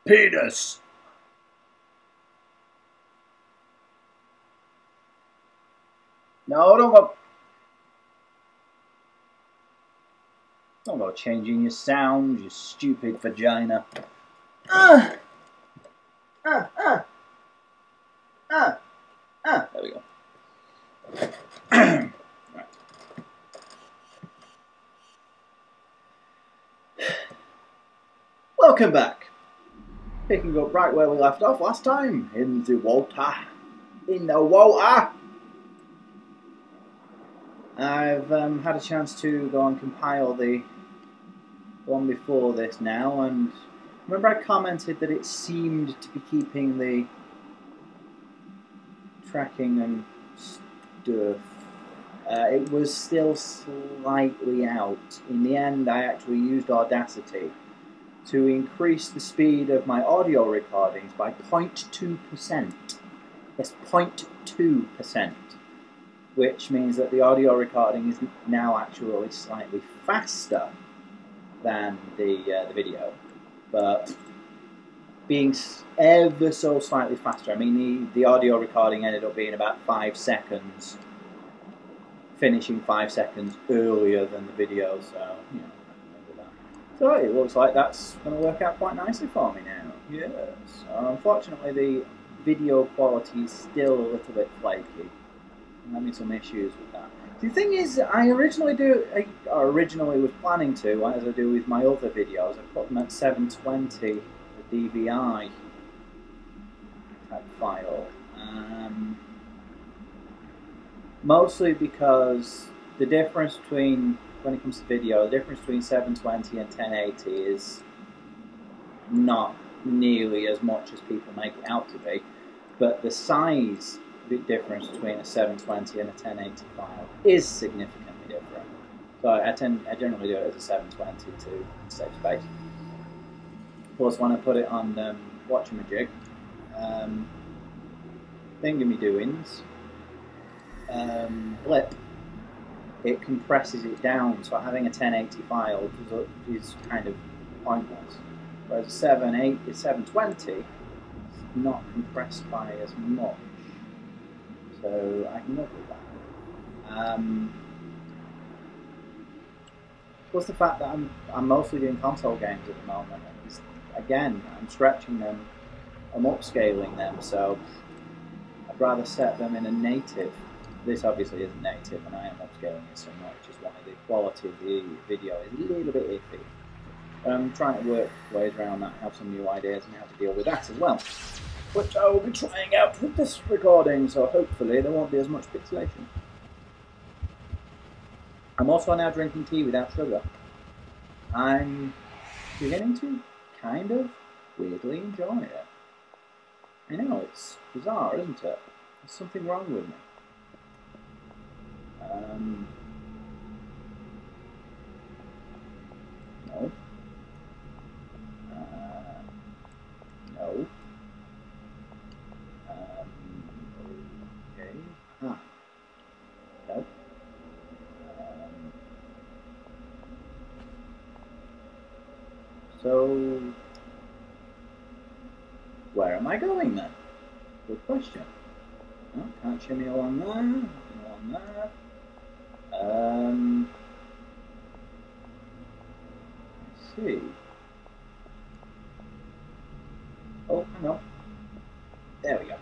Penis! No, don't go changing your sound, you stupid vagina. There we go. Right. Welcome back. Picking up right where we left off last time, in the water. I've had a chance to go and compile the one before this now, and remember I commented that it seemed to be keeping the tracking and stuff. It was still slightly out. In the end, I actually used Audacity to increase the speed of my audio recordings by 0.2%. Yes, 0.2%. Which means that the audio recording is now actually slightly faster than the video, but being ever so slightly faster. I mean, the audio recording ended up being about 5 seconds, finishing 5 seconds earlier than the video, so, you know, I can remember that. So it looks like that's going to work out quite nicely for me now. Yes. Unfortunately, the video quality is still a little bit flaky. I'm having some issues with that. The thing is, I originally was planning to, as I do with my other videos, I put them at 720, the DVI type file. Mostly because the difference between, when it comes to video, the difference between 720 and 1080 is not nearly as much as people make it out to be, but the size difference between a 720 and a 1080 file is significantly different. So I generally do it as a 720 to save space. Plus, when I put it on Watchamajig, Thingamy-doings, Blip, it compresses it down, so having a 1080 file is kind of pointless. Whereas a 720 is not compressed by as much. So I can live with that. Plus the fact that I'm mostly doing console games at the moment. Again, I'm stretching them, I'm upscaling them, so I'd rather set them in a native. This obviously isn't native, and I am upscaling it so much, which is why the quality of the video is a little bit iffy. But I'm trying to work ways around that, have some new ideas on how to deal with that as well, which I will be trying out with this recording, so hopefully there won't be as much pixelation. I'm also now drinking tea without sugar. I'm beginning to kind of weirdly enjoy it. I know, it's bizarre, isn't it? There's something wrong with me. No. No. Okay. No. So, where am I going then? Good question. No, can't shimmy along there. Nothing along there. Let's see. Oh, hang on. There we go.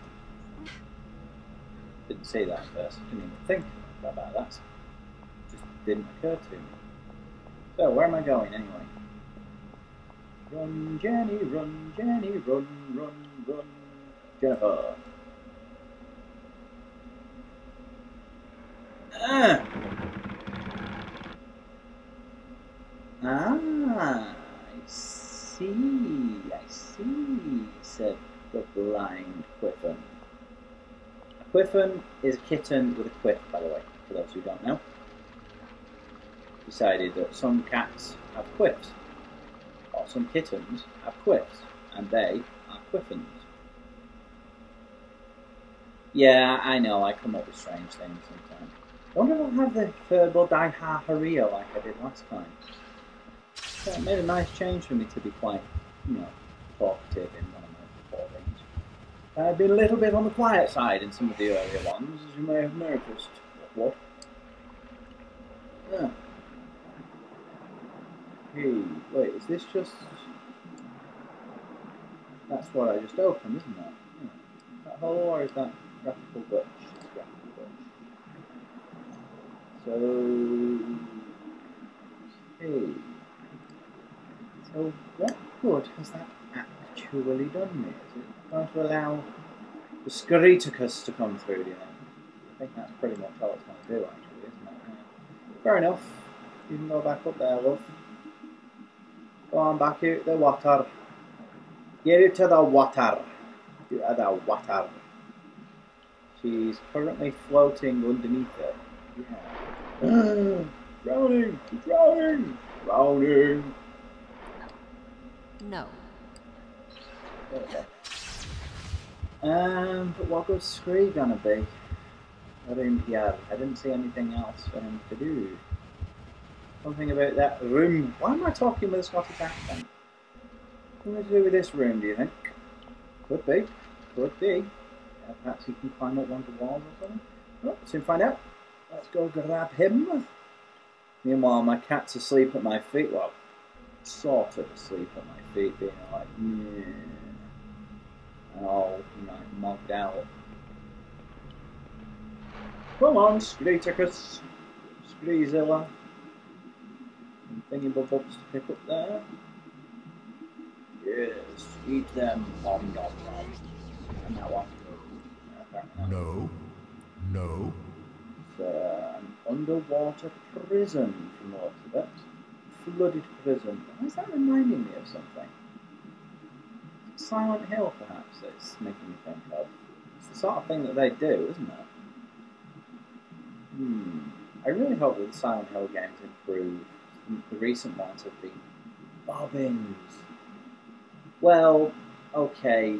Didn't see that at first. Didn't even think about that. Just didn't occur to me. So, where am I going anyway? Run, Jenny, run, Jenny, run, run, run, Jennifer. I see, said the blind Quiffen. A Quiffen is a kitten with a quiff, by the way, for those who don't know. Decided that some cats have quiffs, or some kittens have quiffs, and they are Quiffens. Yeah, I know, I come up with strange things sometimes. I wonder if I'll have the verbal diarrhea like I did last time. So it made a nice change for me to be quite, you know, talkative in one of my recordings. I've been a little bit on the quiet side in some of the earlier ones, as you may have noticed. What? Yeah. Hey, wait, is this just... That's what I just opened, isn't it? Yeah. Is that whole, or is that graphical glitch? It's graphical glitch. So... Hey. So, what good has that actually done me? Is it going to allow the Scoriticus to come through, do you think? I think that's pretty much all it's going to do, actually, isn't it? Yeah. Fair enough. You can go back up there, love. Go on back out to the water. Get it to the water. Get to the water. She's currently floating underneath it. Yeah. Drowning! Drowning! Drowning! No. Okay. But what good's Scree gonna be? Around here. I didn't see anything else for him to do. Something about that room. Why am I talking with a Scottish accent? Something to do with this room, do you think? Could be. Could be. Yeah, perhaps he can climb up one of the walls or something. Oh, soon find out. Let's go grab him. Meanwhile, my cat's asleep at my feet. Well, sort of asleep at my feet, being like, yeah. And all, like, mugged out. Come on, Screeticus. Screezilla. Thingy bubbles to pick up there. Yes, eat them. Nom nom nom. And that one. No. No. It's an underwater prison from the looks of it. Flooded prison. Why is that reminding me of something? Silent Hill, perhaps, it's making me think of. It's the sort of thing that they do, isn't it? I really hope that the Silent Hill games improve. The recent ones have been bobbins. Well, okay.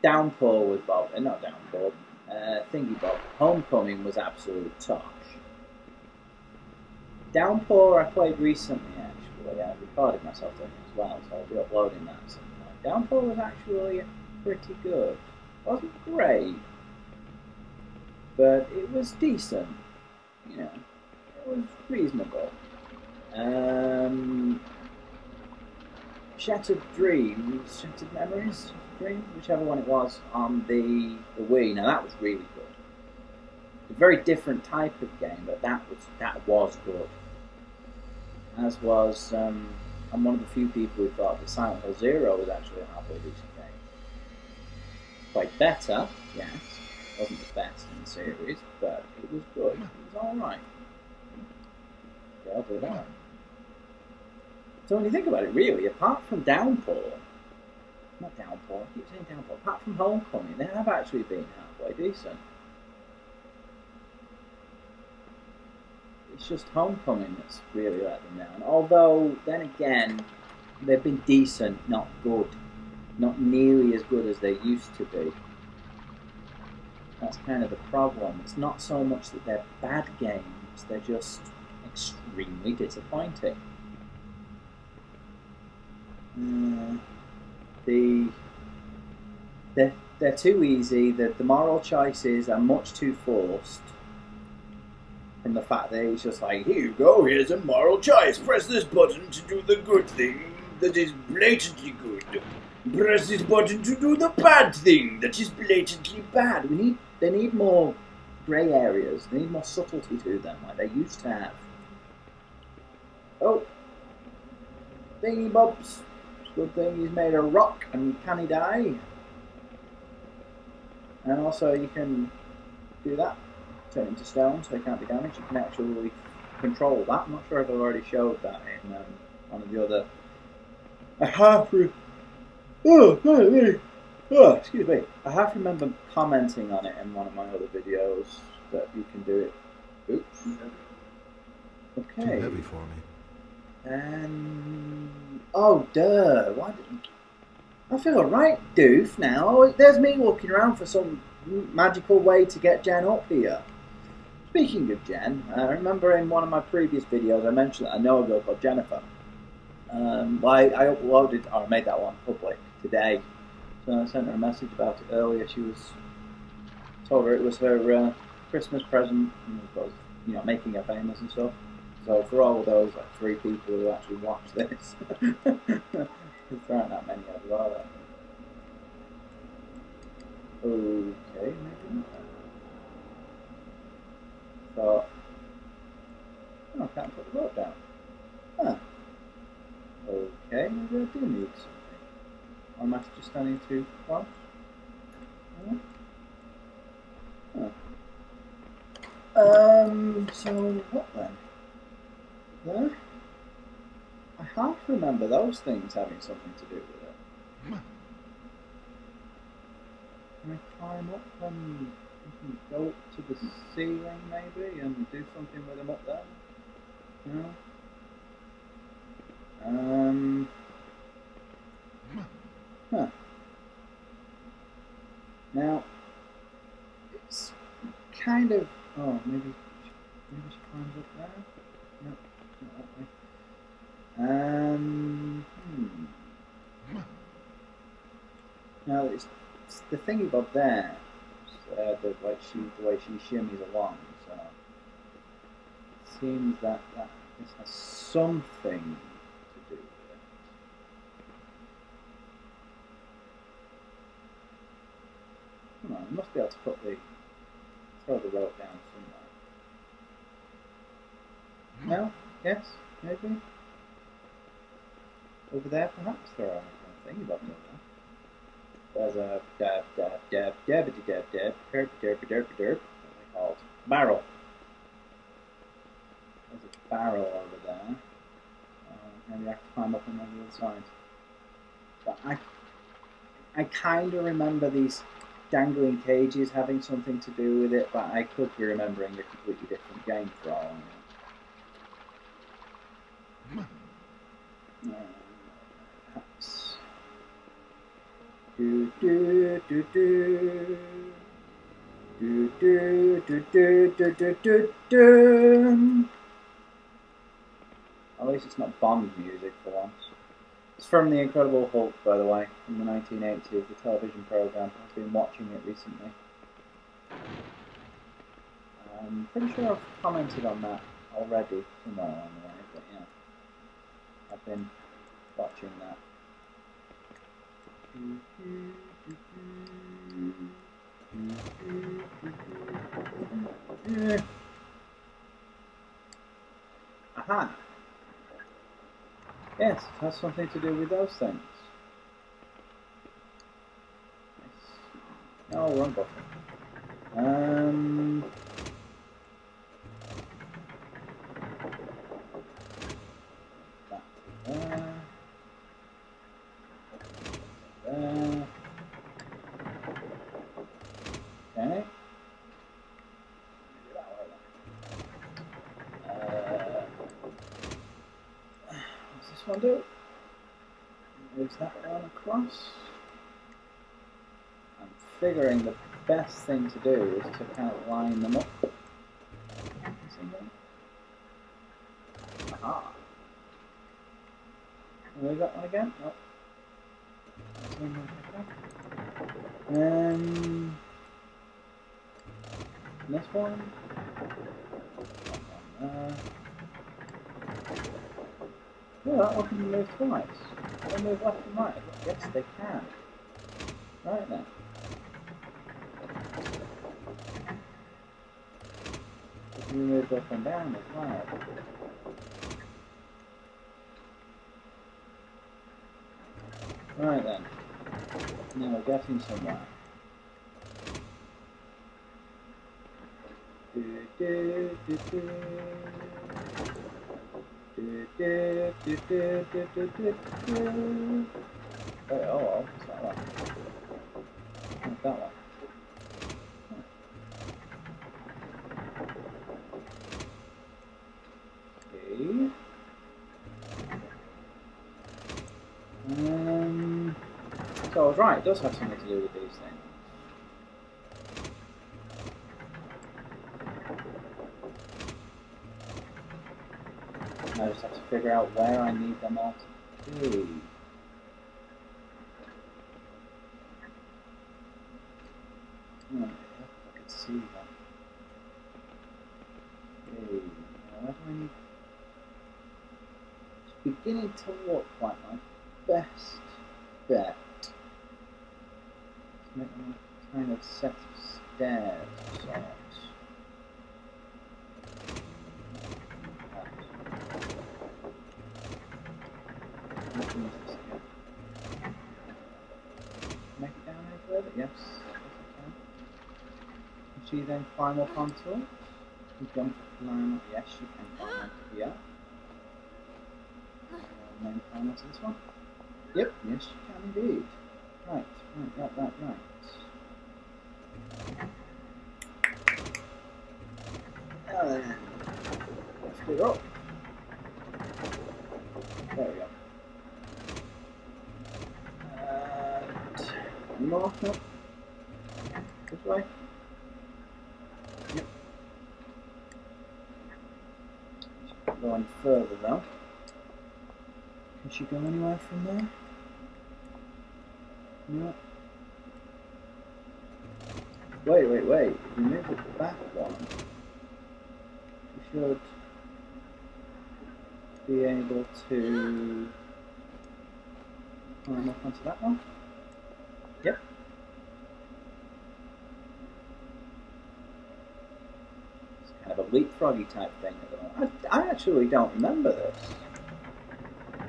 Downpour was bobbing, not Downpour. Thingy Bob. Homecoming was absolute tosh. Downpour I played recently, actually. I recorded myself doing it as well, so I'll be uploading that at some point. Downpour was actually pretty good. Wasn't great, but it was decent. You know, it was reasonable. Shattered Dreams, Shattered Memories, Dreams, whichever one it was, on the Wii. Now that was really good. A very different type of game, but that was good. As was, I'm one of the few people who thought that Silent Hill 0 was actually a halfway decent game. Quite better, yes. Wasn't the best in the series, but it was good. It was alright. Yeah, I'll do that. So when you think about it, really, apart from Downpour, not Downpour, I keep saying Downpour, apart from Homecoming, they have actually been halfway decent. It's just Homecoming that's really let them down. Although, then again, they've been decent, not good. Not nearly as good as they used to be. That's kind of the problem. It's not so much that they're bad games, they're just extremely disappointing. They're too easy. The moral choices are much too forced. From the fact that it's just like, here you go, here's a moral choice. Press this button to do the good thing that is blatantly good. Press this button to do the bad thing that is blatantly bad. They need more grey areas. They need more subtlety to them, like they used to have. Oh, thingy bobs. Good thing he's made of rock and can he die? And also you can do that. Turn into stone so they can't be damaged. You can actually control that. I'm not sure if I've already showed that in one of the other. Excuse me. I half remember commenting on it in one of my other videos that you can do it. Oops. Okay. Too heavy for me. And oh, duh! Why didn't I feel right, doof? Now there's me walking around for some magical way to get Jen up here. Speaking of Jen, I remember in one of my previous videos I mentioned that I know a girl called Jennifer. Well, I uploaded, or I made that one public today. So I sent her a message about it earlier. Told her it was her Christmas present, and of course, making her famous and stuff. So for all of those like 3 people who actually watch this, there aren't that many of them, are there? Okay, maybe not. Thought, I can't put the rope down. Huh. Okay, maybe I do need something. Or am I just standing too close? Huh. So what then? There? I half remember those things having something to do with it. Can I climb up and go up to the ceiling maybe and do something with them up there? No? Huh. Now, it's kind of... Oh, maybe she climbs up there? No, not that way. Now, it's the thingy above there, the way she shimmies along, so it seems that this has something to do with it. Come on, I must be able to throw the rope down somewhere. No? Yes? Maybe? Over there, perhaps? There are thingy above over there. There's a derp. What are they called? Barrel. There's a barrel over there. Maybe I have to climb up on the other side. But I kind of remember these dangling cages having something to do with it, but I could be remembering a completely different game for all I know. Perhaps. Do do do do do do do do do do do do. At least it's not Bond music for once. It's from The Incredible Hulk, by the way, from the 1980s, the television program. I've been watching it recently. I'm pretty sure I've commented on that already somewhere along the way, but yeah, I've been watching that. Aha! Yes, it has something to do with those things. Nice. Oh, wrong button. That there. There. Okay. What's this one do? Moves that one across. I'm figuring the best thing to do is to kind of line them up. Aha. Move that one again? Nope. This one. Yeah, that one can move twice. They move left and right. Yes, they can. Right then. They can be moved up and down as well. Right then. Now we're getting somewhere. Do, do, do, do. Do, do, do, do, do, do, do, do. Wait, oh well, what's that one? What's that one? Okay. So I was right, it does have something to do with these things. I just have to figure out where I need them all Okay. Oh, I could see that. Okay. Now, where do I need? It's beginning to look like my best bet. Let's make a kind of set of stairs of sorts. Make it down any further? Yes, yes I can. Can she then climb up onto it? You jump up climb. Yes, you can climb onto here. And then climb onto this one. Yep, yes you can indeed. Right. Now then, lift it up. There we go. And more, no. This way. Yep. She can't go any further though. Can she go anywhere from there? No. Wait. If you move it back one, you should be able to climb up onto that one. Yep. It's kind of a leapfroggy type thing at the moment. I actually don't remember this.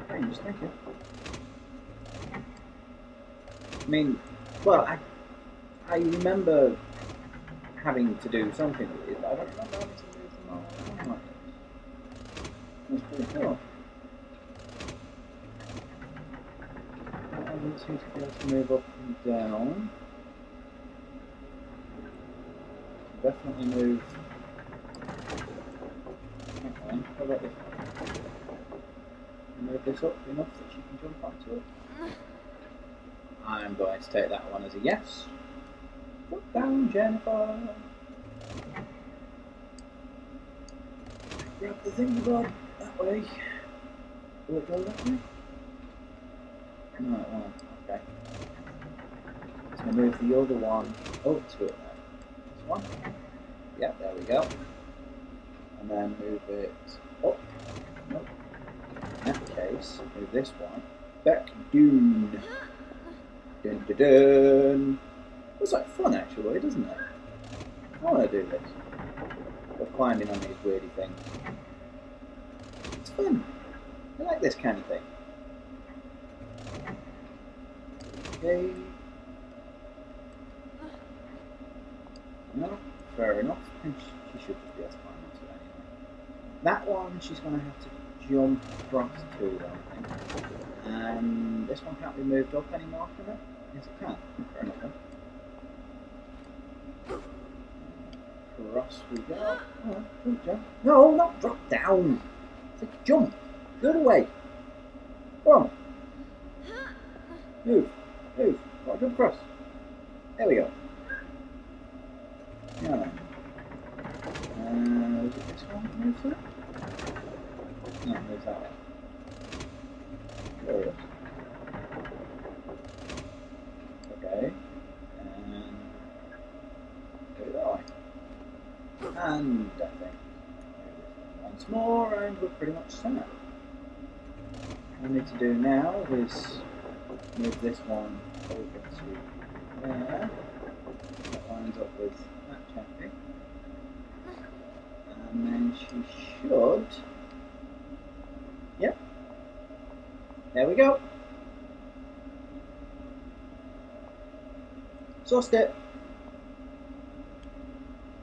Strange, thank you. I mean, well, I remember having to do something with it, but I don't remember having to move them all around like this. That's pretty cool. I don't seem to be able to move up and down. Definitely move. Okay, how about this one? Move this up enough that she can jump onto it. I'm going to take that one as a yes. Put down, Jennifer. Grab the thingy bob that way. Will it go that way? No, it won't. Okay. So move the other one over to it then. This one. Yep, there we go. And then move it up. Nope. In that case, move this one back down. Dun dun dun. Looks like fun actually, doesn't it? I want to do this. Of climbing on these weirdy things. It's fun. I like this kind of thing. Okay. No, fair enough. And she should just be able to climb onto it anyway. That one she's going to have to jump across to though, I think. And this one can't be moved up anymore, can it? Yes it can. Fair enough then. Across we go. Oh, jump. No, not drop down. It's a jump. The other way. Go on. Move. Move. Go on, jump across. There we go. Now then. Was it this one that moves that? No, it moves that way. There it is. Okay. And go that way. And I think once more, and we're pretty much set. All we need to do now is move this one over to there. That lines up with that chappy. And then she should. Yep. There we go. Sussed it.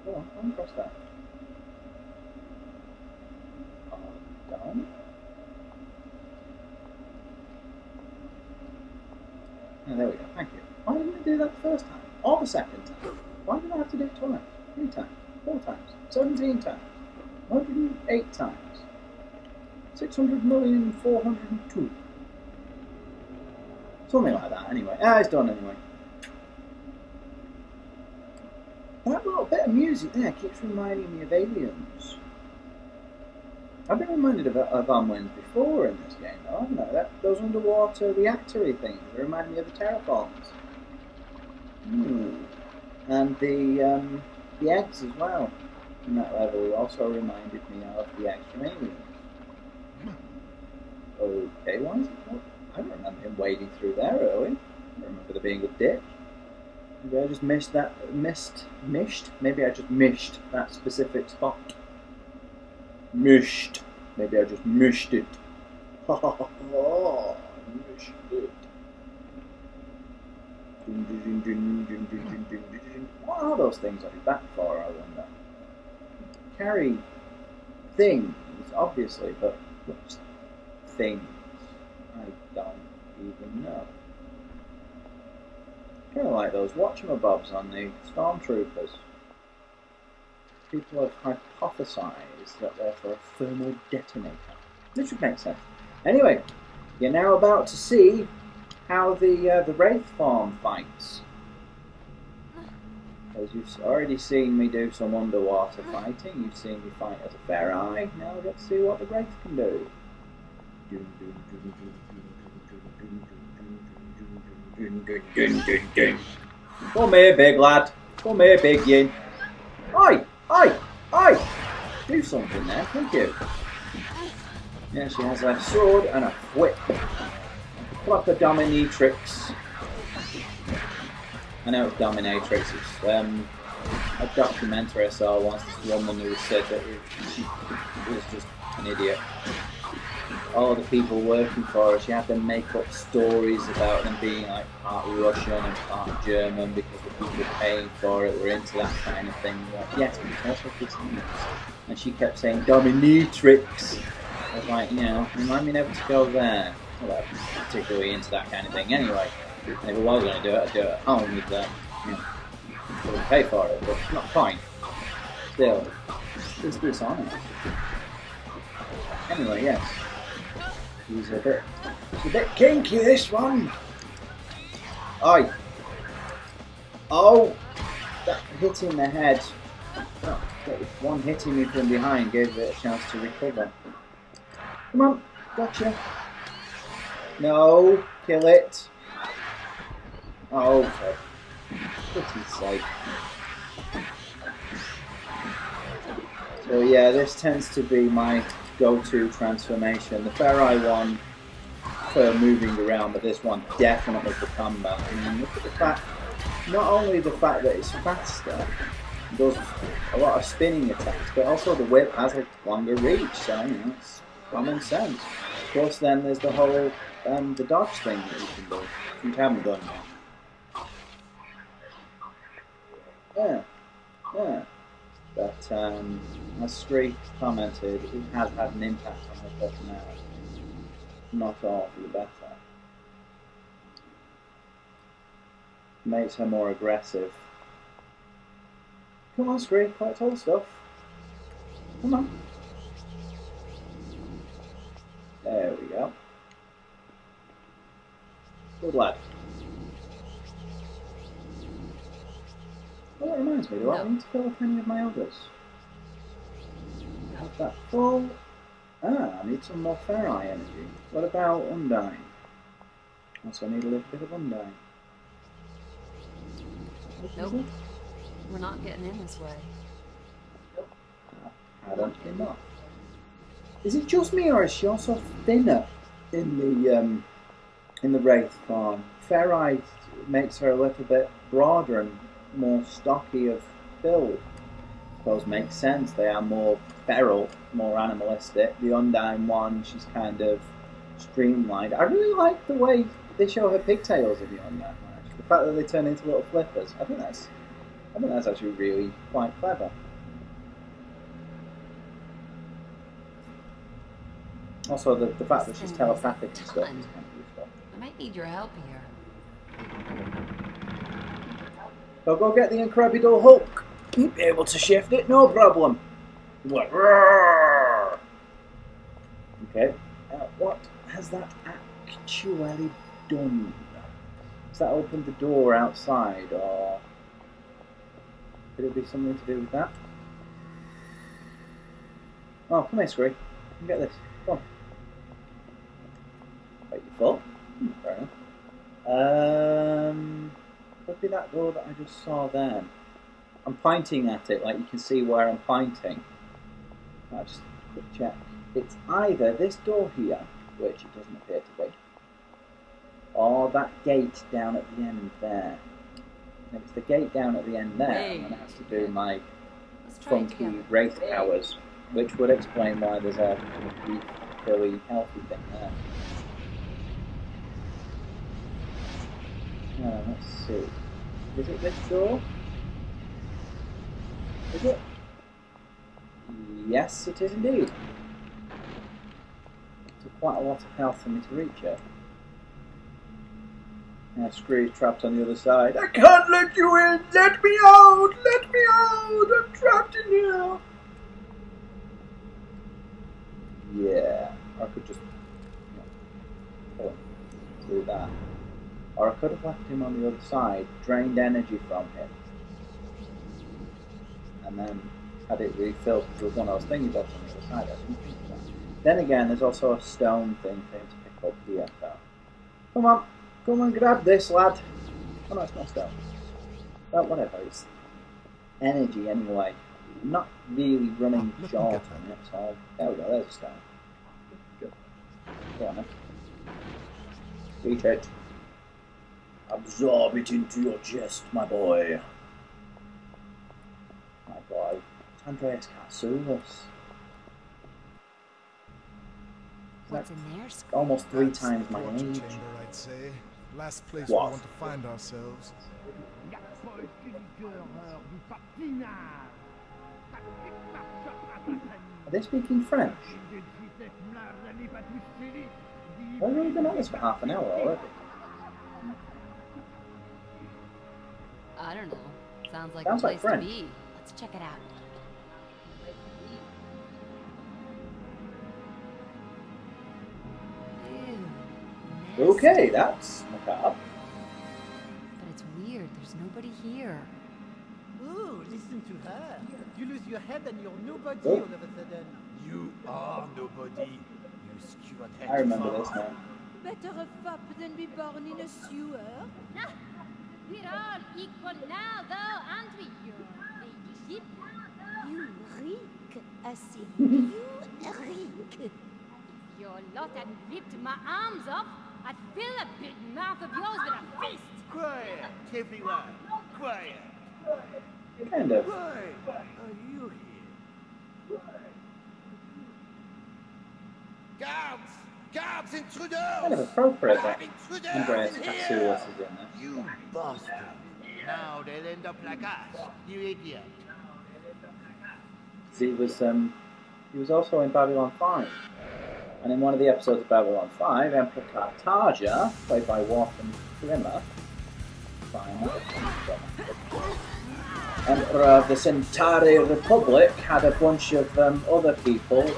Go on, come across that. Down. Oh, there we go, thank you. Why didn't I do that the first time? Or the second time? Why did I have to do it twice? 3 times? 4 times? 17 times? 108 times? 600,402. Something like that, anyway. Ah, it's done anyway. That little bit of music there keeps reminding me of Aliens. I've been reminded of Unwins before in this game, though, haven't I? Those underwater reactory things, they remind me of the terraforms. And the eggs as well. In that level also reminded me of the extra aliens. Okay, why is it not? I don't remember him wading through there early. I don't remember there being a ditch. Maybe I just missed that. Maybe I just missed that specific spot. Mished. Maybe I just mished it. Ha ha ha ha. Mished it. What are those things on his back for, I wonder? Carry things, obviously, but which things? I don't even know. Kind of like those whatchamabobs on the stormtroopers. People have hypothesized that they're for a thermal detonator. Which would make sense. Anyway, you're now about to see how the Wraith form fights. As you've already seen me do some underwater fighting, you've seen me fight as a fair eye. Now let's see what the Wraith can do. Come here, big lad. Come here, big yin. Oi! Oi! Oi! Do something there, thank you. Yeah, she has a sword and a whip. Proper dominatrix. I know it's dominatrix. It's a documentary I saw once. This woman who said that she was just an idiot. All the people working for her, she had to make up stories about them being like part Russian and part German because the people paying for it were into that kind of thing. Like, yes, but it's also Christian. And she kept saying dominatrix. I was like, you know, remind me never to go there. Well, I'm particularly into that kind of thing anyway. And if I was going to do it, I'd do it at home with them. You know, I would pay for it, but not fine. Still, it's dishonest. Anyway, yes. He's a bit kinky, this one. Oi. Oh, that hit in the head. Oh, that one hitting me from behind gave it a chance to recover. Come on, gotcha. No, kill it. Oh, for goodness sake. So yeah, this tends to be my go-to transformation. The Fair Eye one for moving around, but this one definitely for combat. I mean, look at the fact, not only the fact that it's faster, it does a lot of spinning attacks, but also the whip has a longer reach, so you know, it's common sense. Of course, then there's the whole the dodge thing that you can do, which you haven't done yet. Yeah. But as Scree commented, it has had an impact on her personality. Not all for the better. Makes her more aggressive. Come on, Scree, collect all the stuff. Come on. There we go. Good lad. Well, that reminds me, do I need to fill up any of my others? I have that full. I need some more Fair Eye energy. What about Undyne? Also, I need a little bit of Undyne. Nope. We're not getting in this way. Nope. I don't think not. Is it just me, or is she also thinner in the Wraith form? Fair Eye makes her a little bit broader and more stocky of build. I suppose makes sense. They are more feral, more animalistic. The Undyne one, she's kind of streamlined. I really like the way they show her pigtails in the Undyne one. Actually. The fact that they turn into little flippers. I think that's actually really quite clever. Also, the fact that she's telepathic and stuff is kind of useful. I might need your help here. So go get the Incredible Hulk. You'll be able to shift it, no problem. What? Okay. What has that actually done? Has that opened the door outside, or could it be something to do with that? Oh, come here, Scree. can get this. Come on. Wait, you full? Fair enough. Could be that door that I just saw then. I'm pointing at it, like you can see where I'm pointing. I'll just quick check. It's either this door here, which it doesn't appear to be, or that gate down at the end there. If it's the gate down at the end there, I'm going to have to do my funky wraith powers, which would explain why there's a really healthy thing there. Now, let's see. Is it this door? Is it? Yes, it is indeed. It took quite a lot of health for me to reach it. Now Screw's trapped on the other side. I can't let you in! Let me out! Let me out! I'm trapped in here! Yeah, I could just pull him through that. Or I could have left him on the other side, drained energy from him, and then had it refilled because there was one of those thingy bobs on the other side. I didn't think of that. Then again, there's also a stone thing for him to pick up here, so. Come on, grab this, lad. Oh no, it's not stone. Well, whatever, it's energy anyway. I'm not really running short on it, so there we go, there's a stone. Good. Go on then. Eat it. Absorb it into your chest, my boy. My boy. It's Andreas Katsoulis. What's in there, Screw? Almost 3 times my age. Chamber, I'd say. Last place What? we want to find ourselves. Are they speaking French? I've only been at this for half an hour already. I don't know. Sounds like Sounds a like place to French. be. Let's check it out. Ew, Okay, nasty. that's macabre. But it's weird. There's nobody here. Oh, listen to her. You lose your head and you're nobody Oh. all of a sudden. You are nobody. You skewered head. I remember this now. Better a fop than be born in a sewer. We're all equal now, though, aren't we, your ladyship? You reek, I see. You reek. If your lot had ripped my arms off, I'd fill a big mouth of yours with a fist. Quiet, everyone. Quiet. Kind of. Why are you here? Guards! Guards, intruders! Kind of appropriate I that have intruders Andreas in Katsoulis here! is in there. You bastard! Now they'll end up like us, you idiot. He was also in Babylon 5. And in one of the episodes of Babylon 5, Emperor Cartagia, played by Wharton Primal, Emperor of the Centauri Republic, had a bunch of other people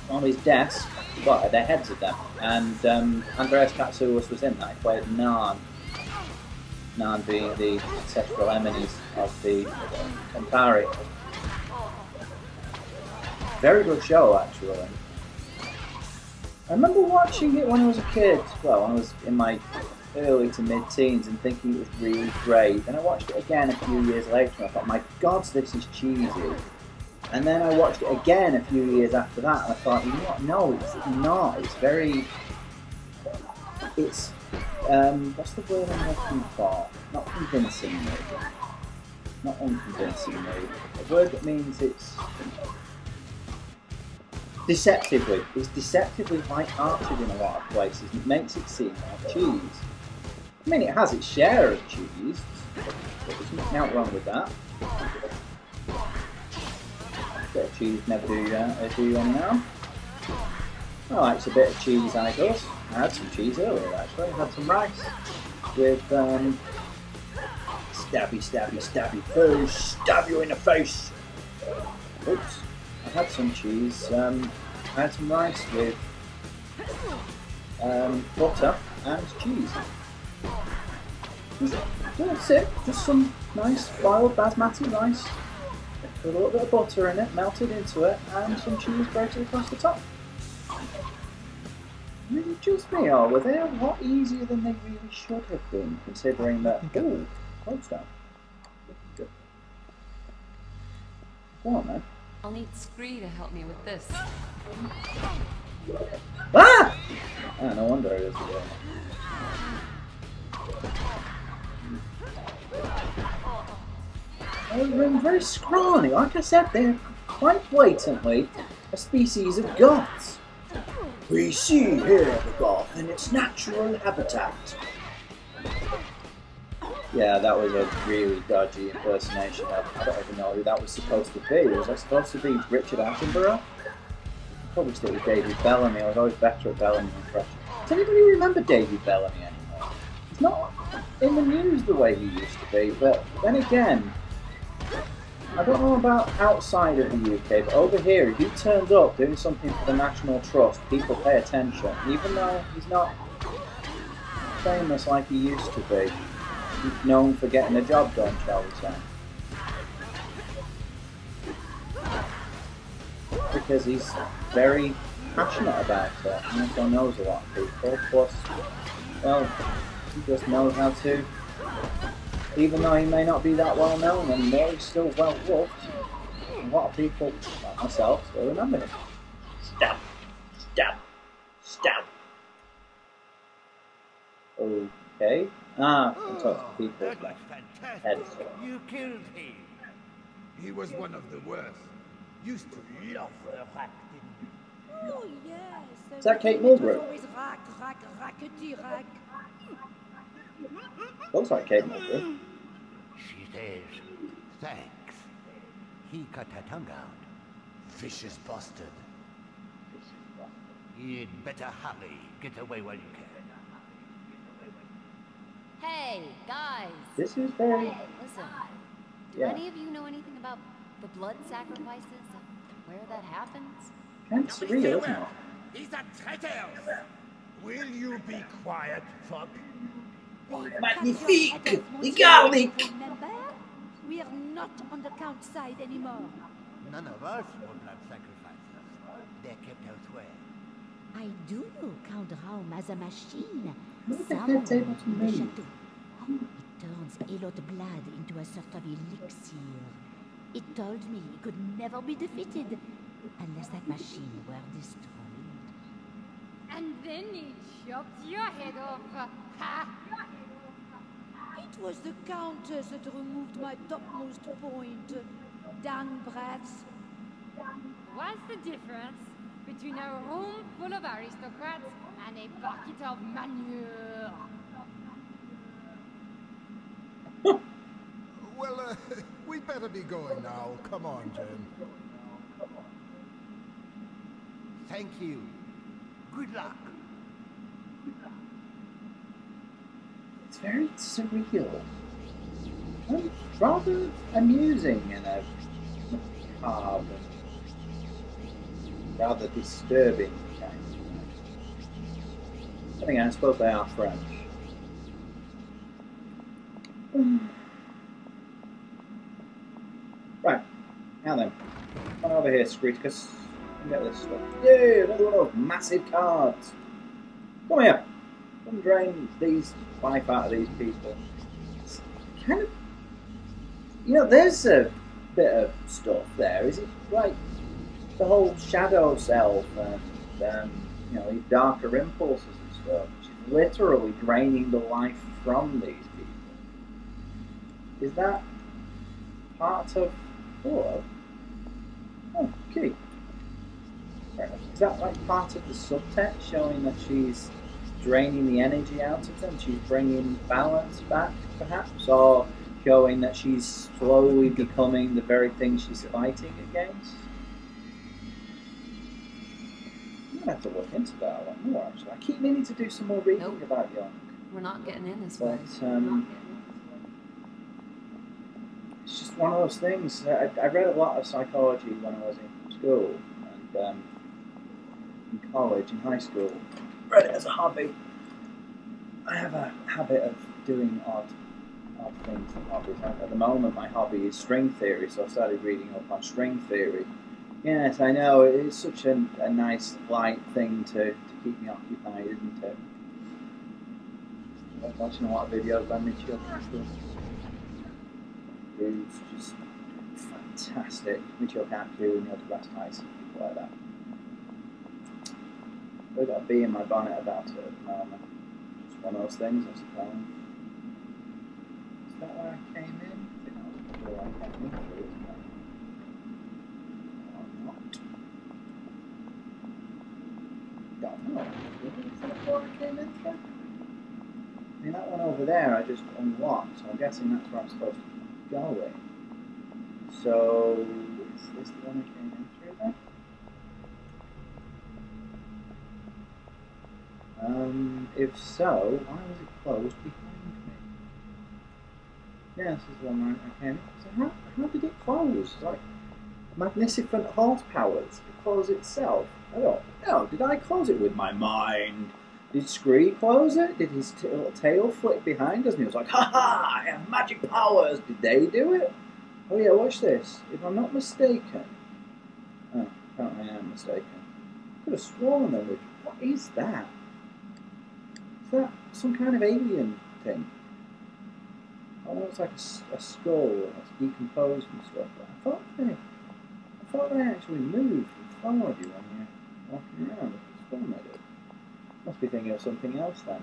on his desk, well, the heads of them, and Andreas Katsoulis was in that. He played Narn. Narn being the ancestral enemies of the Centauri. Very good show, actually. I remember watching it when I was a kid, well, when I was in my early to mid-teens, and thinking it was really great. Then I watched it again a few years later and I thought, my God, this is cheesy. And then I watched it again a few years after that and I thought, you know what, no, it's not. It's very... It's... what's the word I'm looking for? Not convincingly. Not unconvincingly. A word that means it's... Deceptively. It's deceptively light-hearted in a lot of places. It makes it seem like cheese. I mean, it has its share of cheese. There's nothing out wrong with that. A bit of cheese never do you any harm. I like a bit of cheese, I guess. I had some cheese earlier, actually. I had some rice with stabby, stabby, stabby food. Stab you in the face. Oops. I had some cheese. I had some rice with butter and cheese. That's it. Just some nice boiled basmati rice with a little bit of butter in it, melted into it, and some cheese grated across the top. Was it just me, or were they a lot easier than they really should have been, considering that... Ooh, closed Good. Go on, then. I'll need Scree to help me with this. Ah! Oh, no wonder it is again. They're very scrawny. Like I said, they're quite blatantly a species of goths. We see here the goth in its natural habitat. Yeah, that was a really dodgy impersonation. I don't even know who that was supposed to be. Was that supposed to be Richard Attenborough? Probably still with David Bellamy. I was always better at Bellamy impressions. Does anybody remember David Bellamy anymore? He's not in the news the way he used to be, but then again, I don't know about outside of the UK, but over here, if he turns up doing something for the National Trust, people pay attention, even though he's not famous like he used to be. He's known for getting the job done, shall we say. Because he's very passionate about it, and also knows a lot of people, plus, well, he just knows how to, even though he may not be that well known anymore, he's still well loved. A lot of people, like myself, still remember him. Stab! Stab! Stab! Okay. Ah, I'm talking to people That was heads. fantastic. You killed him. He was one of the worst. Used to love the rat, didn't he? Oh, yes. Is that Kate It was Mulgrew? always rack, rackety rack. Looks like Kate Mulgrew. She says, thanks. He cut her tongue out. Vicious bastard. You'd better hurry. Get away while you can. Hey, guys! This is very... Listen, do Yeah. any of you know anything about the blood sacrifices and where that happens? kind of surreal, isn't it? He's a traitor! Will you be quiet, fuck? Magnifique! Regardez! Remember? We are not on the count side anymore. None of us were blood sacrifices. They're kept elsewhere. I do know Count Raum as a machine. What the heck's able to in the move? chateau. It turns Elot blood into a sort of elixir. It told me it could never be defeated unless that machine were destroyed. And then he chopped your head off. Ha! It was the Countess that removed my topmost point. Damn brats. What's the difference between a room full of aristocrats and a bucket of manure? Well, we better be going now. Come on, Jen. Thank you. Good luck. It's very surreal. And rather amusing in a macabre and rather disturbing kind of way. I think I suppose they are French. Right, now then. Come on over here, Screeticus. Get this stuff. Yay, another one of those massive cards. Come here. Come drain these life out of these people. It's kind of, you know, there's a bit of stuff there. Is it like the whole shadow self and you know, these darker impulses and stuff, which is literally draining the life from these people? Is that part of? Oh, okay. Fair enough. Is that like part of the subtext showing that she's draining the energy out of them? She's bringing balance back, perhaps, or showing that she's slowly becoming the very thing she's fighting against? I'm gonna have to look into that a lot more. Actually, I keep meaning to do some more reading Nope. about Young, We're not getting in this way. but it's just one of those things. I read a lot of psychology when I was in school and in college, in high school. Read it as a hobby. I have a habit of doing odd things and hobbies. At the moment, my hobby is string theory, so I started reading up on string theory. Yes, I know, it's such a nice, light thing to keep me occupied, isn't it? I'm watching a lot of videos by Michio Kaku. Who's just fantastic. Michio Kaku and Neil deGrasse Tyson, people like that. I've got a bee in my bonnet about it at the moment. Just one of those things, I suppose. Is that where I came in? I think that was where I came in through, isn't it? Or not? Don't know. Is that where I came in through? I mean, that one over there I just unlocked, so I'm guessing that's where I'm supposed to be going. So, is this the one I came in through then? If so, why was it closed behind me? Yeah, this is the one I came in. So how did it close? Like, magnificent horsepowers. It closed itself. I don't know. Did I close it with my mind? Did Scree close it? Did his little tail flick behind us and he was like, ha ha, I have magic powers. Did they do it? Oh yeah, watch this. If I'm not mistaken. Oh, apparently I am mistaken. I could have sworn they would. What is that? Is that some kind of alien thing? Oh, it looks like a skull that's decomposed and stuff. But I thought they actually moved and followed you when you're walking around. I sworn they did. Must be thinking of something else then.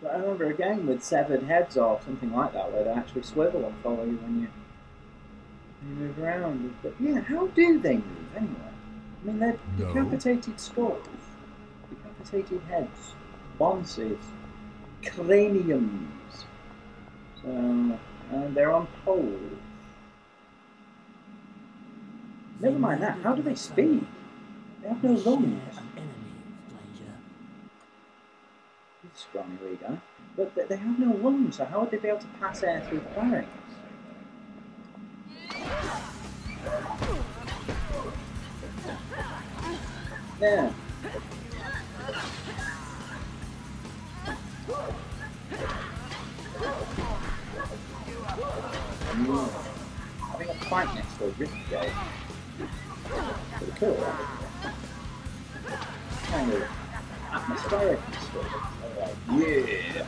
But I remember a game with severed heads or something like that, where they actually swivel and follow you when you move around. But yeah, how do they move anyway? I mean, they're decapitated skulls, decapitated heads, bonces, craniums. So, and they're on poles. Never mind that. How do they speak? They have no lungs. Scrawny wee guy. But they have no lungs, so how would they be able to pass air through the larynx? Yeah. Having a fight next to a rift gate. Pretty cool, right? Kind of atmospheric and stuff. Like, yeah.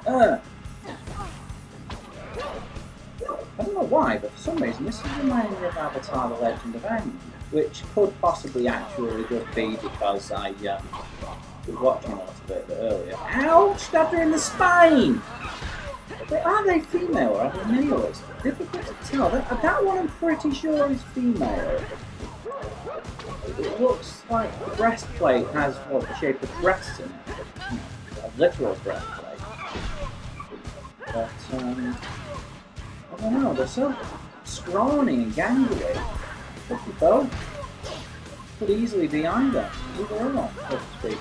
I don't know why, but for some reason this is reminding me of Avatar: The Legend of Aang, which could possibly actually just be because I was watching a lot of it earlier. Ouch! Stabbed her in the spine! But are they female or are they male? It's difficult to tell. That one I'm pretty sure is female. It looks like the breastplate has the shape of breasts in it. A literal breastplate. But, I don't know, they're so scrawny and gangly. Could be both. Could easily be either. Either or, so to speak.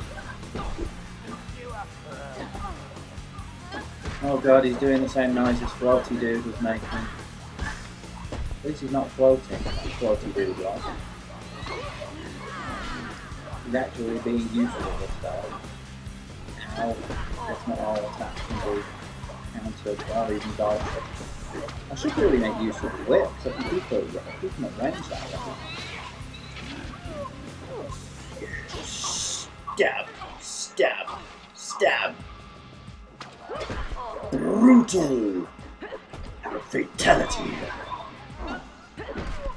Oh god, he's doing the same noise this floaty dude was making. At least he's not floating, like floaty dude was. He's actually being useful this time. Ow. That's not all attacks can be countered or even dodged. I should really make use of the whip, so I can keep them at range that way. Stab! Stab! Stab! Brutal! Fatality!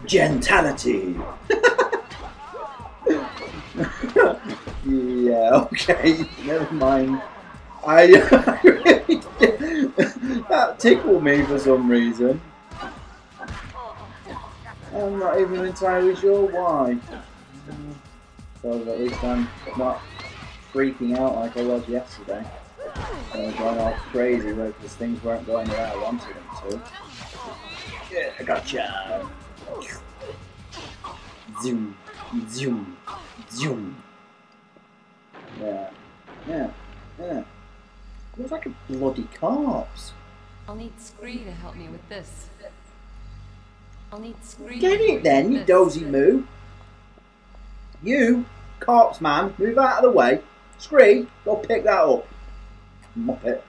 Gentality! Yeah, okay, never mind. I really that tickled me for some reason. I'm not even entirely sure why. So at least I'm not freaking out like I was yesterday. I was going all crazy because things weren't going the way I wanted them to. Yeah, I gotcha! Zoom, zoom, zoom. Yeah, yeah, yeah. It looks like a bloody corpse. I'll need Scree to help me with this. I'll need Scree. Get it then, you dozy moo. You, corpse man, move out of the way. Scree, go pick that up. Muppet.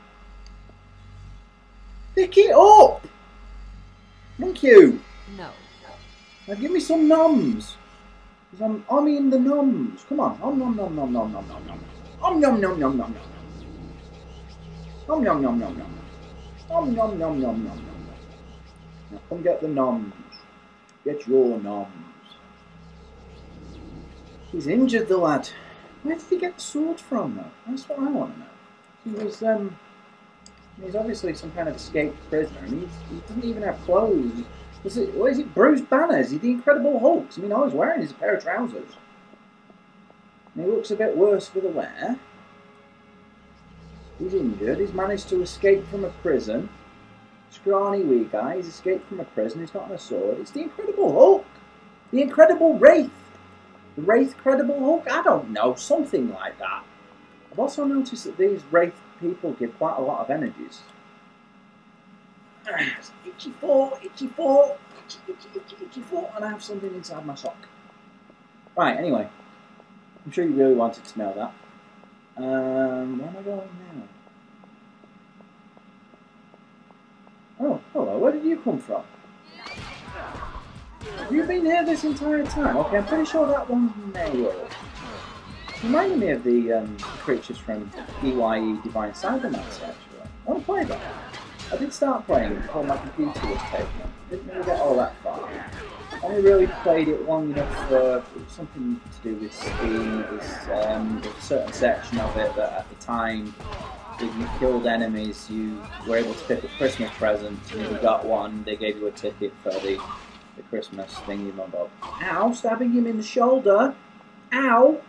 Pick it up! Thank you. No. Now give me some noms. Because I'm eating the noms. Come on. Nom nom nom nom nom nom nom nom. Nom nom nom nom nom nom. Nom nom nom nom nom. Nom nom nom nom nom nom. Now come get the noms. Get your noms. He's injured, the lad. Where did he get the sword from, though? That's what I want to know. He was, he's obviously some kind of escaped prisoner, and he doesn't even have clothes. What is it, Bruce Banner? Is he the Incredible Hulk? I mean, all he's wearing is a pair of trousers. And he looks a bit worse for the wear. He's injured. He's managed to escape from a prison. Scrawny wee guy. He's escaped from a prison. He's got on a sword. It's the Incredible Hulk. The Incredible Wraith. The Wraith Credible Hulk? I don't know. Something like that. I've also noticed that these Wraith people give quite a lot of energies. Itchy foot, itchy foot, itchy foot, and I have something inside my sock. Right, anyway. I'm sure you really wanted to know that. Where am I going now? Oh, hello, where did you come from? Have you been here this entire time? Okay, I'm pretty sure that one's male. Reminded me of the creatures from EYE Divine Cybernetics, actually. I want to play that. I did start playing it before my computer was taken. Didn't really get all that far. Only really played it long enough for something to do with Steam. It was a certain section of it that at the time, if you killed enemies, you were able to pick a Christmas present, and if you got one, they gave you a ticket for the Christmas thingy-mabobs. Ow! Stabbing him in the shoulder! Ow!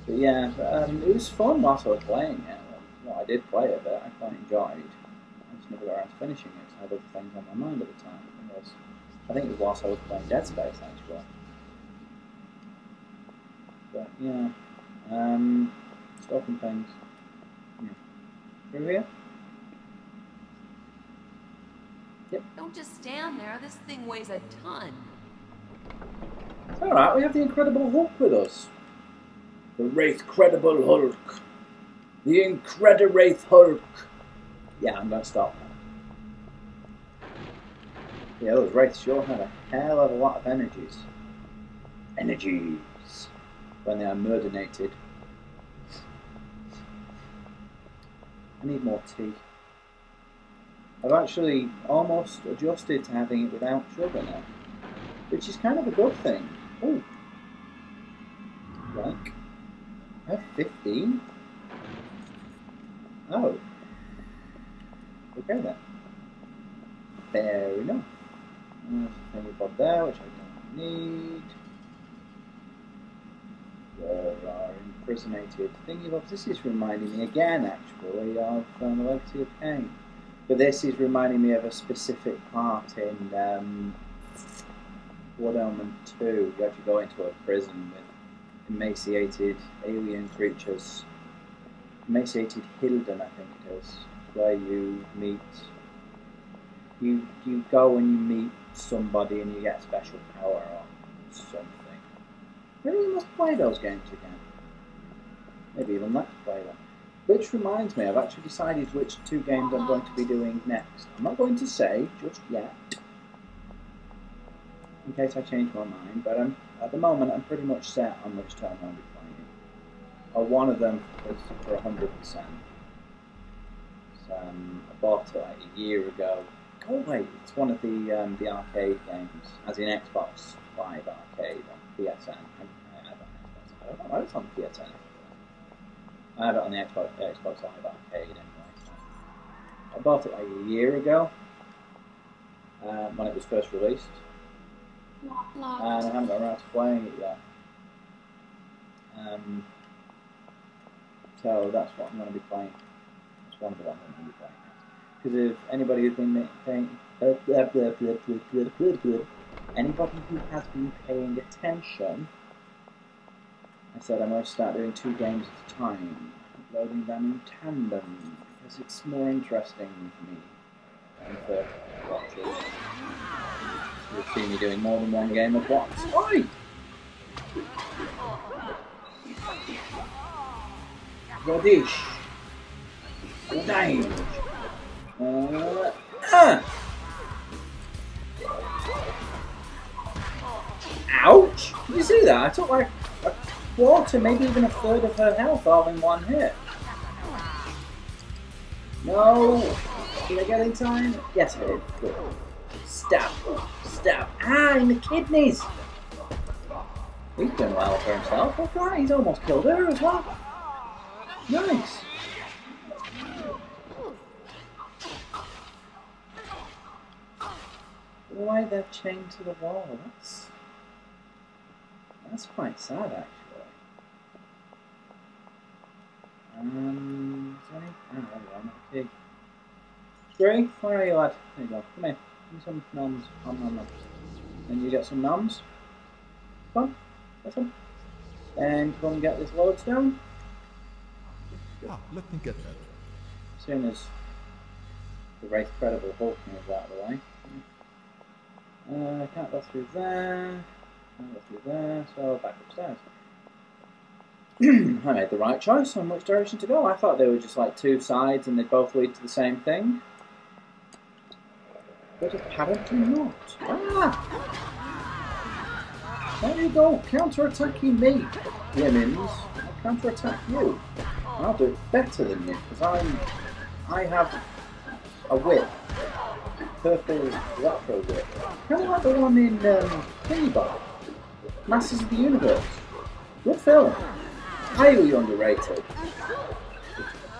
But yeah, it was fun whilst I was playing it. Well, I did play it, but I quite enjoyed. I just never got around to finishing it, because I had other things on my mind at the time. I think it was whilst I was playing Dead Space, actually. But yeah, stuff and things. Yeah. Through here? Yep. Don't just stand there. This thing weighs a ton. It's alright, we have the Incredible Hulk with us. The Wraith Credible Hulk. The Incredi-Wraith Hulk. Yeah, I'm going to stop now. Yeah, those Wraiths sure had a hell of a lot of energies. Energies. When they are murderated. I need more tea. I've actually almost adjusted to having it without sugar now, which is kind of a good thing. Oh, like I have 15. Oh, okay then. Fair enough. There's a thingy bob there, which I don't need. There are imprisonated thingy bobs. This is reminding me again, actually, of the Legacy of Kain. But this is reminding me of a specific part in Blood Omen 2. You actually go into a prison with emaciated alien creatures. Emaciated Hilden, I think it is, where you meet. You go and you meet somebody and you get special power or something. Maybe you must play those games again. Maybe even let's play them. Which reminds me, I've actually decided which 2 games I'm going to be doing next. I'm not going to say just yet, in case I change my mind, but at the moment I'm pretty much set on which time I'll be playing. Or one of them is for 100%. So, I bought it like a year ago. Oh wait, it's one of the arcade games, as in Xbox Live Arcade on PSN. I have it on Xbox. I don't know why it's on PSN. I have it on the Xbox Live Arcade anyway. So. I bought it like a year ago when it was first released, and I haven't got around to playing it yet. So that's what I'm going to be playing. That's one of the ones I'm going to be playing. Because if anybody who's been anybody who has been paying attention, I said I'm going to start doing 2 games at a time, uploading them in tandem, because it's more interesting for me and for watchers. You'll see me doing more than 1 game at once. Oi! Radish! Radish! Ouch! Did you see that? I took like a quarter, maybe even a third of her health all in one hit. No! Did I get in time? Yes, I did. Good. Stab. Stab. Ah, in the kidneys! He's done well for himself. Look at that, he's almost killed her as well. Nice. Why they're chained to the wall? That's quite sad, actually. Is there any? Oh, there we are. Okay. Screwy, where are you, lad? There you go. Come here. Give me some noms. Nom. And you get some noms. Come on. Get some. And come and get this lodestone. Ah, let me get that. As soon as the Wraith Credible Hulk moves out of the way. I can't go through there. Can't go through there. So back upstairs. I made the right choice on which direction to go. I thought they were just like two sides and they both lead to the same thing. But apparently not. Ah! There you go, counter-attacking me, Lemons. I'll counter-attack you. I'll do it better than you, because I have a whip. Purple retro whip. Kind of like the one in Thingy Bar. Masters of the Universe. Good film. Highly underrated.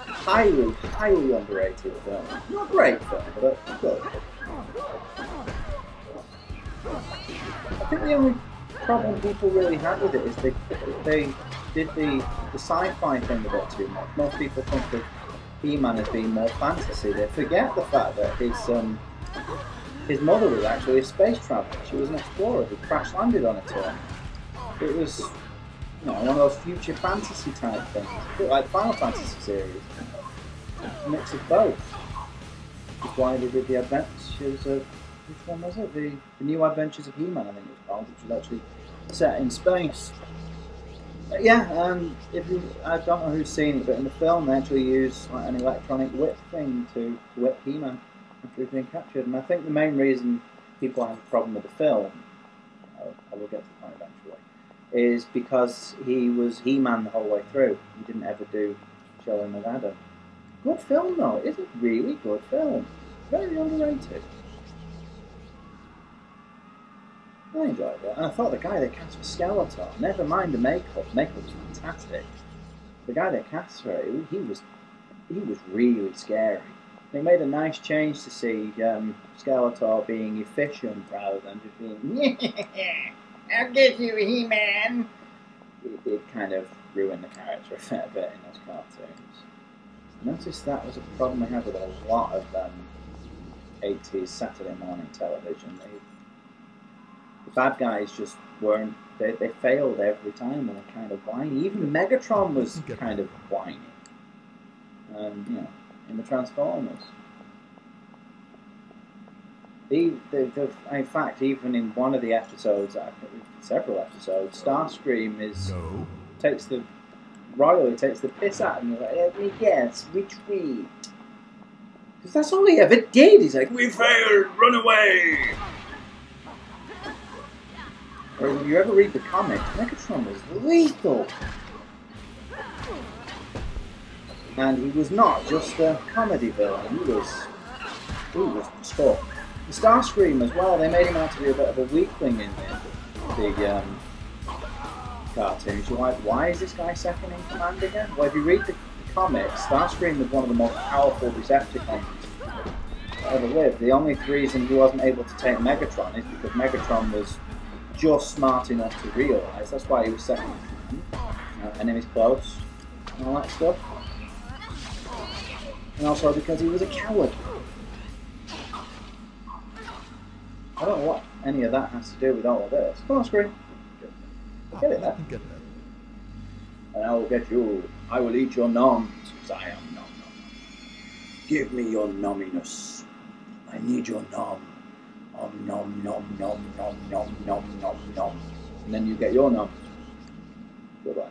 Highly underrated film. Not great film, but good. I think the only problem people really had with it is they did the sci-fi thing a bit too much. Most people think of He-Man as being more fantasy. They forget the fact that his mother was actually a space traveler. She was an explorer who crash landed on a turn. It was, you know, one of those future fantasy type things, a bit like the Final Fantasy series. A mix of both. Which is why they did the Adventures of, which one was it? The New Adventures of He-Man, I think it was called, which was actually set in space. But yeah, I don't know who's seen it, but in the film they actually use like an electronic whip thing to whip He-Man after he's been captured. And I think the main reason people have a problem with the film, I will get to the point eventually, is because he was He-Man the whole way through. He didn't ever show him as Adam. Good film though, it's a really good film. Very underrated. I enjoyed it, and I thought the guy they cast for Skeletor, never mind the makeup was fantastic. The guy they cast for it, he was really scary. They made a nice change to see Skeletor being efficient rather than just being, I'll get you, He-Man. It did kind of ruin the character a fair bit in those cartoons. I noticed that was a problem we had with a lot of 80s Saturday morning television. The bad guys just weren't, they failed every time and were kind of whiny. Even Megatron was kind of whiny. You know, in the Transformers. In fact, even in one of the episodes, several episodes, Starscream royally takes the piss out of me. Like, let me guess, retreat. Because that's all he ever did. He's like, we failed, run away. Or if you ever read the comics, Megatron was lethal. And he was not just a comedy villain, he was tough. The Starscream as well, they made him out to be a bit of a weakling in the cartoons. You're like, why is this guy second in command again? Well, if you read the comics, Starscream was one of the most powerful Decepticons that ever lived. The only reason he wasn't able to take Megatron is because Megatron was just smart enough to realise. That's why he was second in command. Enemies close, and all that stuff. And also because he was a coward. I don't know what any of that has to do with all of this. Come on, screen. Get it there. And I will get you. I will eat your noms, because I am nom nom nom. Give me your nomminess. I need your nom. Nom nom nom nom nom nom nom nom. And then you get your noms. Goodbye.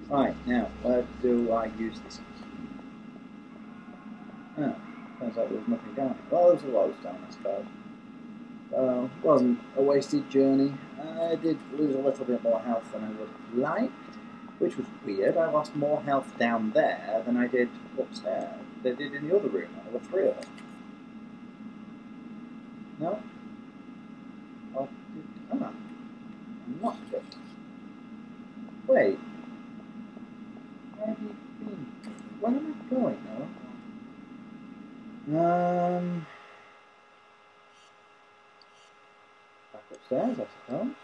Right, now, where do I use this? Oh, turns out there was nothing down here. Well, there's a lodestone, I suppose. It wasn't a wasted journey. I did lose a little bit more health than I would have liked, which was weird. I lost more health down there than I did upstairs. They did in the other room. There were 3 of us. No? Oh, I'm not good. Wait. Where have you been? Where am I going now? Back upstairs, I suppose.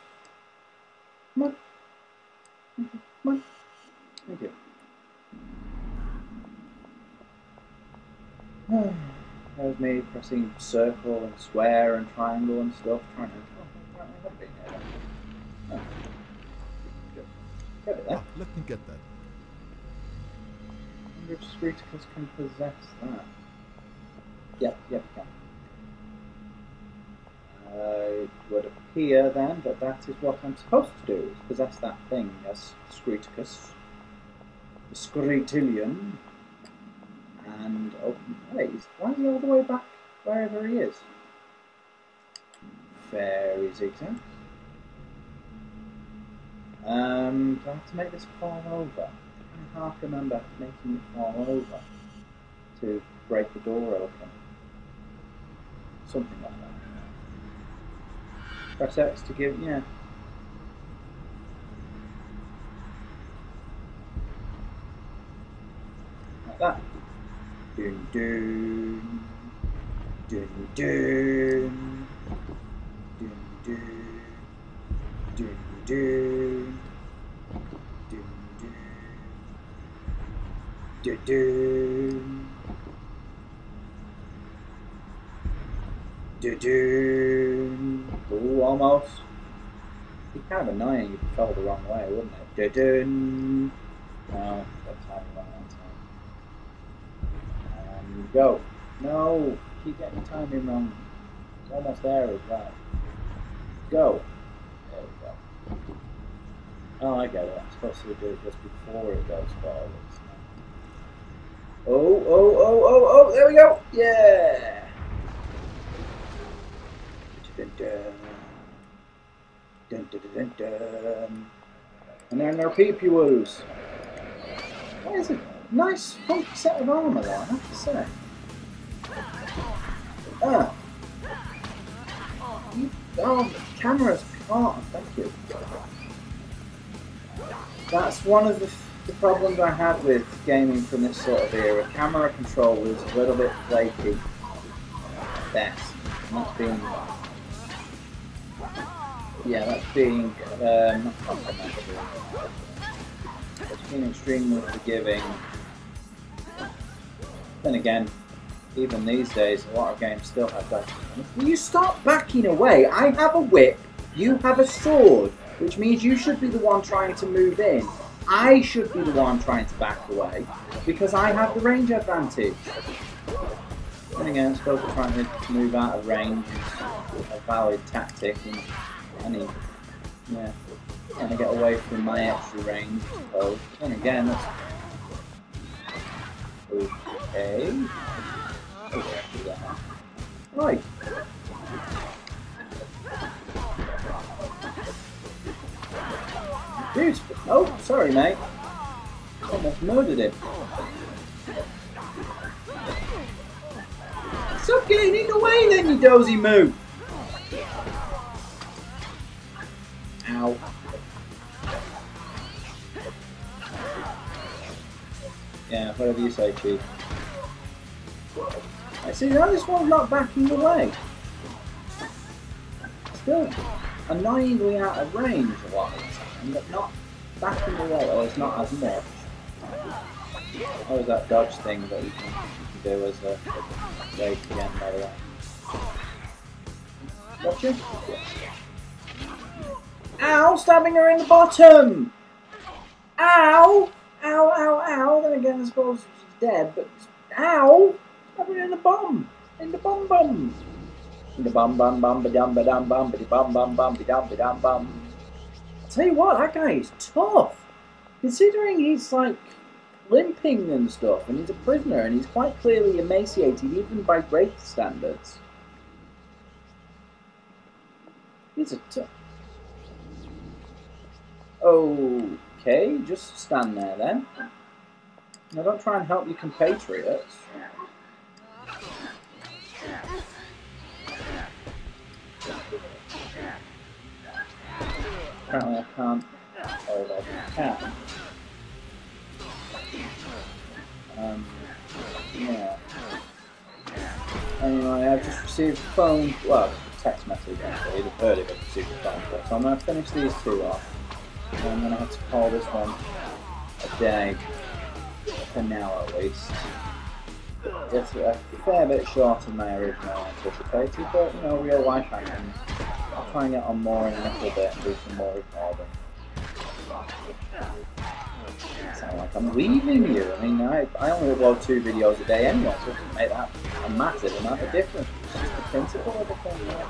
Come on. Come on. Thank you. There's me pressing circle and square and triangle and stuff, trying to. Oh, I have been here. Oh. Good. Get it there. Let me get that. I wonder if Screeticus can possess that. Yep, you can. It would appear then that that is what I'm supposed to do, is possess that thing as Screeticus, the Screetillion, and open. Wait, why is he all the way back wherever he is? Very zigzag. Do I have to make this fall over? I half remember making it fall over to break the door open. Something like that. Press X to give, yeah. Like that. Dun dun. Dun dun. Dun dun. Dun dun. Dun dun. Dun dun. Dun dun. Ooh, almost. It'd be kind of annoying if you fell the wrong way, wouldn't it? Dun dun. No, that's how you want that time. Go. No, keep getting the timing wrong. It's almost there as well. Go. There we go. Oh, I get it. I'm supposed to do it just before it goes forward. Oh, there we go. Yeah. Dun, dun, dun, dun, dun, dun. And then our peepewoos. That is a nice, funky set of armour there, I have to say. Oh, the camera's caught. Thank you. That's one of the problems I had with gaming from this sort of era. Camera control was a little bit flaky. Best. And that's being. Yeah, that's being not complimentary. It's been extremely forgiving. Then again, even these days, a lot of games still have that. Will you stop backing away? I have a whip, you have a sword, which means you should be the one trying to move in. I should be the one trying to back away, because I have the range advantage. Then again, I suppose we're trying to move out of range is a valid tactic. And I need, yeah, trying to get away from my extra range, I suppose. Then again, that's okay. Right. Beautiful. Oh, sorry, mate. Almost murdered him. Stop getting in the way, then, you dozy moo. Ow. Yeah, whatever you say, Chief. I see, now this one's not backing away. Still annoyingly out of range a lot of the time, but not backing away, or it's not as much. Oh, that dodge thing that you can do as a wait again, by the way. Gotcha? Ow! Stabbing her in the bottom! Ow! Ow, ow, ow! Then again, I suppose she's dead, but ow! Stabbing her in the bum! In the bum bum! In the bum bum bum ba dum ba dum bum ba bum bum bum ba dum ba dum bum. I'll tell you what, that guy is tough! Considering he's like limping and stuff, and he's a prisoner, and he's quite clearly emaciated even by Wraith standards. He's a tough. Okay, just stand there then. Now don't try and help your compatriots. Apparently I can't. Oh, I can. Yeah. Anyway, I've just received a phone, well, text message actually, you'd have heard it, I've received a phone call. So I'm going to finish these two off, and I'm going to have to call this one a day, for now at least. It's a fair bit shorter than I originally anticipated, but you know, real life happens. I'll try and get on more in a little bit and do some more recording. Sound like I'm leaving you. I mean, I only upload 2 videos a day anyway, so it doesn't make that a massive amount of difference. It's just the principle of the thing, right?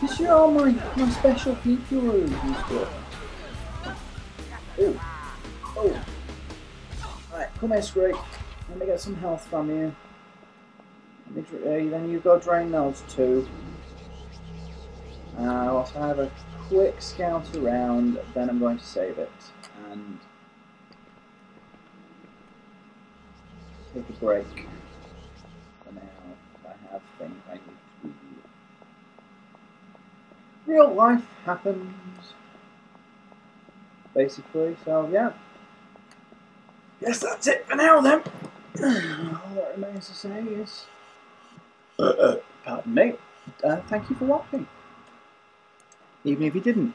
Because you're all my special people and stuff. Ooh. Oh. Right, come here, Scrape. Let me get some health from you. Then you go drain those 2. I'll also have a quick scout around, then I'm going to save it. And take a break for now. I have things I need to do. Real life happens, basically, so yeah. Guess that's it for now then. All that remains to say is, pardon me, thank you for watching. Even if you didn't.